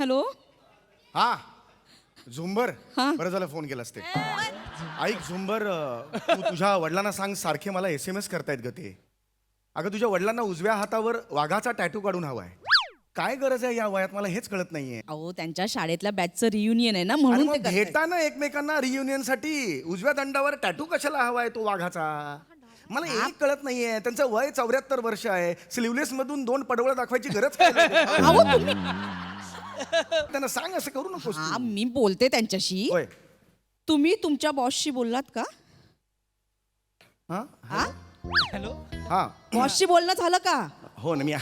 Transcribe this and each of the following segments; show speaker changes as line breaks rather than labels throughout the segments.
Hello.
हा झुंबर
हा.
बरं झालं फोन केलास ते. ऐक झुंबर, तू तुझ्या वडिलांना सांग सारखे मला SMS करतायत ग ते. अगं तुझ्या वडिलांना उजव्या हातावर वाघाचा टॅटू काढून हवाय. काय गरज आहे या वयात, मला हेच कळत नाहीये.
अहो त्यांच्या शाळेतल्या बॅचचं रियुनियन आहे ना
अरे
म्हणून
मग
ते करतायत.
भेटा ना एकमेकांना रियुनियन साठी. उजव्या दंडावर टॅटू कशाला हवाय तो वाघाचा? मला एक कळत नाहीये. त्यांचं वय 74 वर्ष आहे. स्लीवलेस मधून 2 पडवळ दाखवायची गरज काय?
अहो तुम्ही
त्यांना सांग असं करू नकोस तू.
हा मी बोलते त्यांच्याशी.
होय.
तुम्ही तुमच्या बॉसशी बोललात का?
हा
हा
हॅलो.
हा
बॉसशी बोलणं झालं का?
हो ना, मी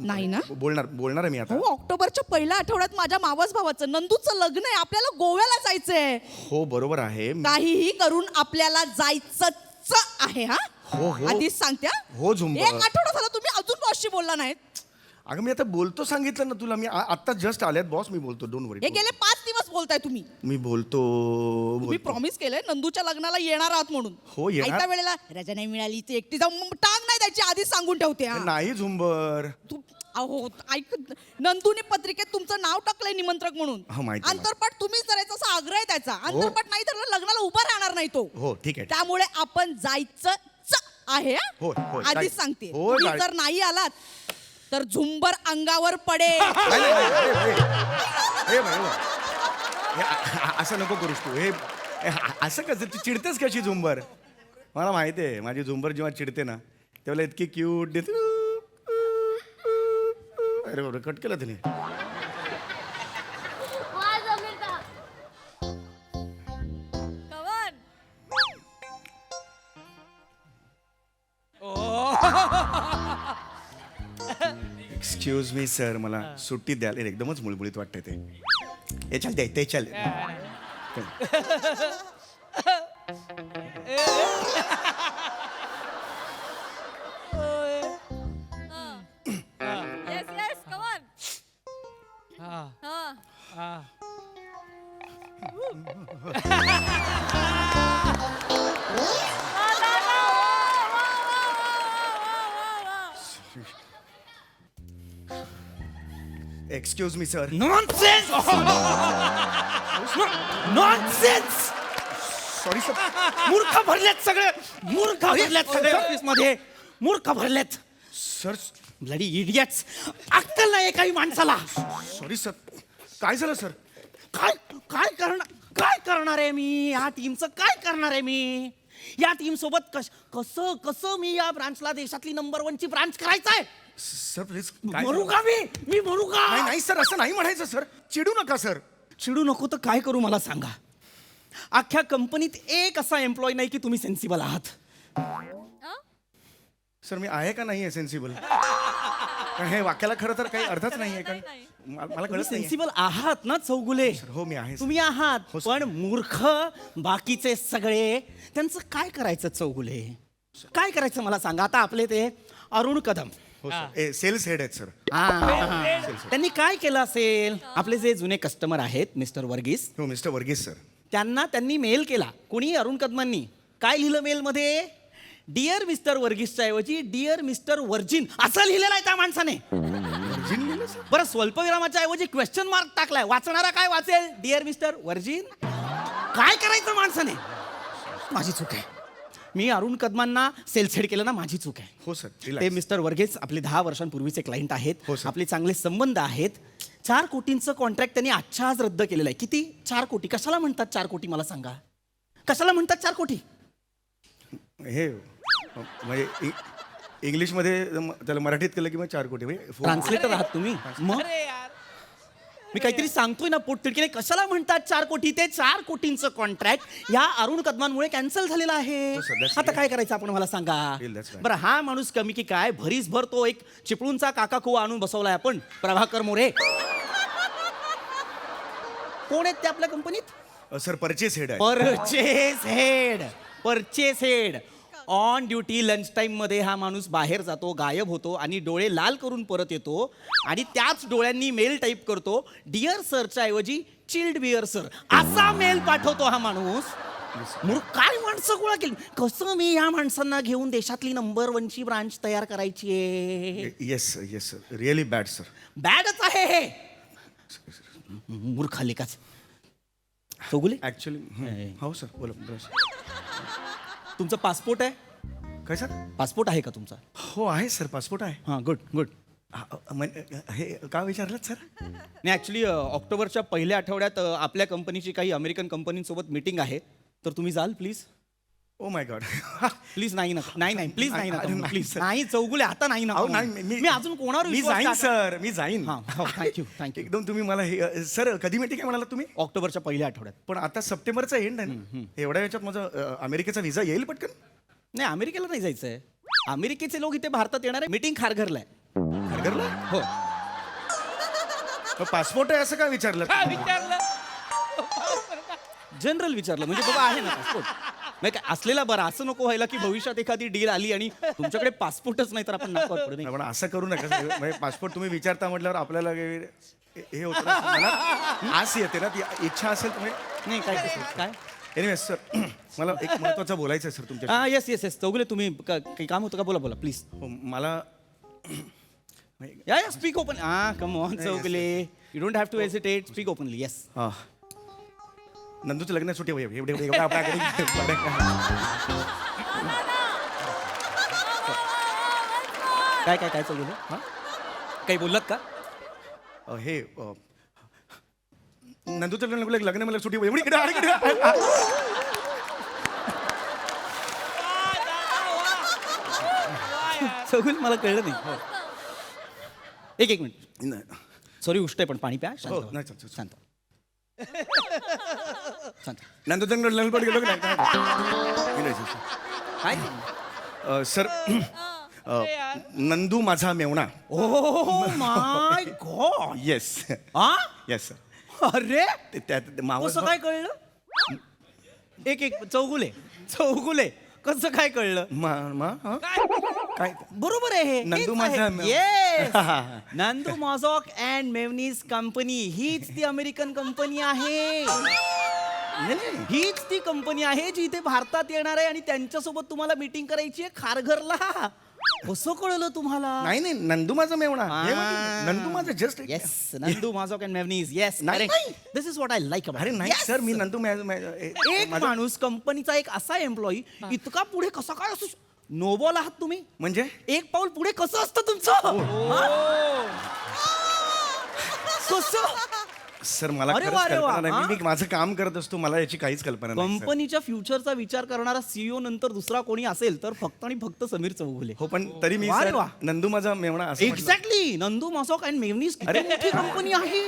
नाही ना?
बोलणार आहे मी आता.
हो ऑक्टोबरच्या पहिल्या आठवड्यात माझ्या मावस भावाचं नंदूचं लग्न आहे. आपल्याला गोव्याला जायचंय.
हो बरोबर आहे.
काहीही करून आपल्याला जायचंच आहे. हा
हो, हो.
आधीच सांगते हा.
हो, झुंबर.
1 आठवडा झाला तुम्ही अजून बॉसशी बोलला नाहीत.
अगं मी आता बोलतो, सांगितलं ना तुला. मी आत्ता जस्ट आल्यात बॉस, मी बोलतो. डोंट
हे
वरी.
गेले 5 दिवस बोलताय तुम्ही.
मी बोलतो.
तुम्ही प्रॉमिस केलंय नंदूच्या लग्नाला येणार आहात म्हणून.
हो, येणार.
एका वेळेला रजा नाही मिळाली ती एकटी जाऊन टांग नाही द्यायची आधीच सांगून ठेवते. हा.
नाही झुंबर.
तू अहो ऐक, नंदूने पत्रिकेत तुमचं नाव टाकलंय निमंत्रक म्हणून.
हो, माहिती आहे.
अंतरपाठ तुम्हीच करायचा असा आग्रह आहे त्याचा. अंतरपाठ नाही तर लग्नाला उभा राहणार नाही तो.
हो ठीक आहे.
त्यामुळे आपण जायचंच आहे. हा.
हो, हो,
आधीच
जाय-
सांगते.
हो,
तुम्ही
जाय-
जर नाही आलात तर झुंबर अंगावर पडे.
नाही, नाही, नाही, हे बाई, असं नको करूस तू. असं कसं तू चिडतेस कशी झुंबर? मला माहिती आहे माझी झुंबर जेव्हा चिडते ना तेव्हा इतकी क्यूट देते. अरे बाबा कट केलं तिने. एक्सक्यूज मी सर, मला सुट्टी द्याल. एकदमच मुळमुळीत वाटते ते. हे चल दे ते चल.
Yes, yes, come on.
हा.
Huh.
हा.
Excuse me sir.
Nonsense. Nonsense.
Sorry sir.
मूर्ख भरलेत सगळे. मूर्ख भरलेत सगळे ऑफिस मध्ये. मूर्ख भरलेत.
Sir
bloody idiots. अक्कल नाही काही माणसाला.
Sorry sir. काय झालं सर?
काय काय करणार आहे मी या टीमचं? काय करणार आहे मी या टीम सोबत? कसं कसं मी या ब्रांचला देशातली नंबर 1 ची ब्रांच करायचंय?
Sir please.
म्हणू का मी म्हणू का?
नाही नाही सर, असं नाही म्हणायचं सर. चिडू नका सर.
चिडू नको तर काय करू मला सांगा. अख्ख्या कंपनीत एक असा एम्प्लॉय नाही की तुम्ही सेन्सिबल आहात.
सर मी आहे का नाही आहे सेन्सिबल? कारण हे वाक्याला खरं तर काही अर्थच नाही आहे. कारण मला
तुम्ही
कळत नाही.
सेन्सिबल आहात ना चौगुले?
हो मी आहे सर.
तुम्ही आहात.
हो, सर.
पण मूर्ख बाकीचे सगळे त्यांचं काय करायचं चौगुले? काय करायचं मला सांगा. आता आपले ते अरुण कदम
हो सर. सेल्स हेड आहेत सर.
त्यांनी काय केलं असेल? आपले जे जुने कस्टमर आहेत मिस्टर वर्गीस,
हो मिस्टर वर्गीस सर.
त्यांनी मेल केला. कोणी? अरुण कदमांनी. काय लिहिलं मेल मध्ये? डिअर मिस्टर वर्गीसच्या ऐवजी डिअर मिस्टर वर्जिन असं लिहिलेलं आहे त्या माणसाने.
वर्जिन लिहिलं सर?
बरं स्वल्पविरामाच्या ऐवजी क्वेश्चन मार्क टाकलाय. वाचणारा काय वाचेल? Dear mister Virgin. काय करायचं माणसाने? माझी चूक आहे. मी अरुण कदमांना सेल्स हेड केलं ना, माझी चूक आहे.
हो सर.
ते
relax.
मिस्टर वर्गेस आपले 10 वर्षांपूर्वीचे क्लायंट आहेत.
हो, सर.
आपले चांगले संबंध आहेत. 4 कोटींचं कॉन्ट्रॅक्ट त्यांनी आजच्या आज रद्द केलेलं आहे. किती? 4 कोटी. कशाला म्हणतात 4 कोटी मला सांगा? कशाला म्हणतात 4 कोटी?
हे म्हणजे इंग्लिशमध्ये त्याला मराठीत केलं की मग 4 कोटी म्हणजे
ट्रान्सलेटर आहात तुम्ही? मग अरे यार, मी काहीतरी सांगतोय ना पोटतिडकीने. कशाला म्हणतात 4 कोटी? ते 4 कोटींचं कॉन्ट्रॅक्ट या अरुण कदमांमुळे कॅन्सल झालेलं आहे.
हो, sir, that's
आता काय करायचं आपण मला सांगा.
That's right.
बरं हा माणूस कमी की काय? भरीसभर तो एक चिपळूणचा काका कुवा आणून बसवलाय आपण. प्रभाकर मोरे. कोण आहेत ते आपल्या कंपनीत?
सर परचेस हेड आहे.
Purchase head on duty. Lunch time मध्ये हा माणूस बाहेर जातो, गायब होतो आणि डोळे लाल करून परत येतो आणि त्याच डोळ्यांनी मेल टाईप करतो. डिअर सरच्या ऐवजी चिल्ड बिअर सर असा मेल पाठवतो हा माणूस. काय माणसं गोळा केली. कसं मी या माणसांना घेऊन देशातली नंबर 1 ची ब्रांच तयार करायची आहे?
Yes yes sir. Really bad sir.
बॅडच आहे हे. मूर्ख लेखाच चौगुले
ऍक्च्युली हो सर बोला बोला sir.
तुमचा पासपोर्ट आहे
काय सर
पासपोर्ट आहे का तुमचा
हो आहे सर पासपोर्ट आहे
हां गुड गुड
हे का विचारलं सर
नाही ॲक्च्युली ऑक्टोबरच्या पहिल्या आठवड्यात आपल्या कंपनीची काही अमेरिकन कंपनीसोबत मीटिंग आहे तर तुम्ही जाल please
oh my God
please नाही नका नाही प्लीज नाही
अरे,
नका
नाही,
प्लीज
sir.
नाही चौगुले आता नाही
अहो,
नका
नाही,
मी अजून कोणावर
मी
विश्वास
जाईन
टाका-
सर मी जाईन
हां थँक्यू थँक्यू
एकदम तुम्ही मला हे सर कधी मीटिंग आहे म्हणाला तुम्ही
ऑक्टोबरच्या पहिल्या आठवड्यात
पण आता सप्टेंबरचा एंड आहे ना एवढ्या याच्यात माझं अमेरिकेचा व्हिसा येईल पटकन
नाही अमेरिकेला नाही जायचं आहे अमेरिकेचे लोक इथे भारतात येणार आहे मीटिंग खारघरला आहे
खारघरला
हो
पासपोर्ट आहे असं का विचारलं
जनरल विचारलं म्हणजे बाबा आहे ना पासपोर्ट नाही काय असलेला बरं असं नको व्हायला की भविष्यात एखादी डील आली आणि तुमच्याकडे पासपोर्टच नाही तर आपण नाकावर पडू नये
पण असं करू नका म्हणजे पासपोर्ट तुम्ही विचारता म्हटल्यावर आपल्याला हे होतं ना, मनात आस येते ना ती इच्छा असेल तर
नाही काय कसं, काय
एनिवे सर मला एक महत्वाचं बोलायचं आहे सर तुमच्या
हां येस येस येस चौगुले तुम्ही काही काम होतं का बोला बोला प्लीज
मला
या speak open come on Chougule you don't have to hesitate speak openly yes
हा. नंदूचं लग्न सुटे एवढे एवढे एवढे आपल्याकडे
काय काय काय चौगुले हां काही बोललात का
हे नंदूचं लग्न मला सुटी एवढी इकडे अरे इकडे.
चौगुले मला कळलं नाही एक मिनिट
नाही.
सॉरी उष्ट आहे पण पाणी प्या शांत
हो,
व्हा.
नाही, चल, चल.
शांत शांत
नंदूचं लग्न पण गेलो की नाही?
काय
सर नंदू माझा मेवणा
ओ माय गॉड
येस
हा
येस सर
अरे
त्यात मावस
कसं काय कळलं एक चौगुले कसं काय कळलं
काय
बरोबर आहे हे.
नंदू
हेच
माझा
आहे.
मेव-
Yes. नंदू मॉझॉक अँड मेवनीज कंपनी हीच ती अमेरिकन कंपनी आहे हीच ती कंपनी आहे जी इथे भारतात येणार आहे आणि त्यांच्यासोबत तुम्हाला मीटिंग करायची आहे खारघरला कसं कळलं तुम्हाला
नाही नाही नंदू माझा मेवणा हे म्हटलं. नंदू माझा जस्ट
येस नंदू मॉझॉक अँड मेवनीज येस
नाही, नाही.
This is what I like
अरे नाही सर मी नंदू
एक माणूस कंपनीचा एक असा एम्प्लॉई इतका पुढे कसा काय असू नोबॉल आहात तुम्ही
म्हणजे
एक पाऊल पुढे कसं असतं तुमचं कसं
सर मला
अरे
खरंच
वा, अरे वा,
कल्पना नाही
हा?
मी माझं काम करत असतो मला याची काहीच कल्पना नाही सर.
कंपनीच्या फ्युचरचा विचार करणारा सीईओ नंतर दुसरा कोणी असेल तर फक्त आणि फक्त समीर चौगुले
हो पण तरी मी
वा रे
सर
वा.
नंदू माझा मेवणा असं म्हटलं.
एक्झॅक्टली नंदू मॉसॉक अँड मेवनीज किती मोठी कंपनी आहे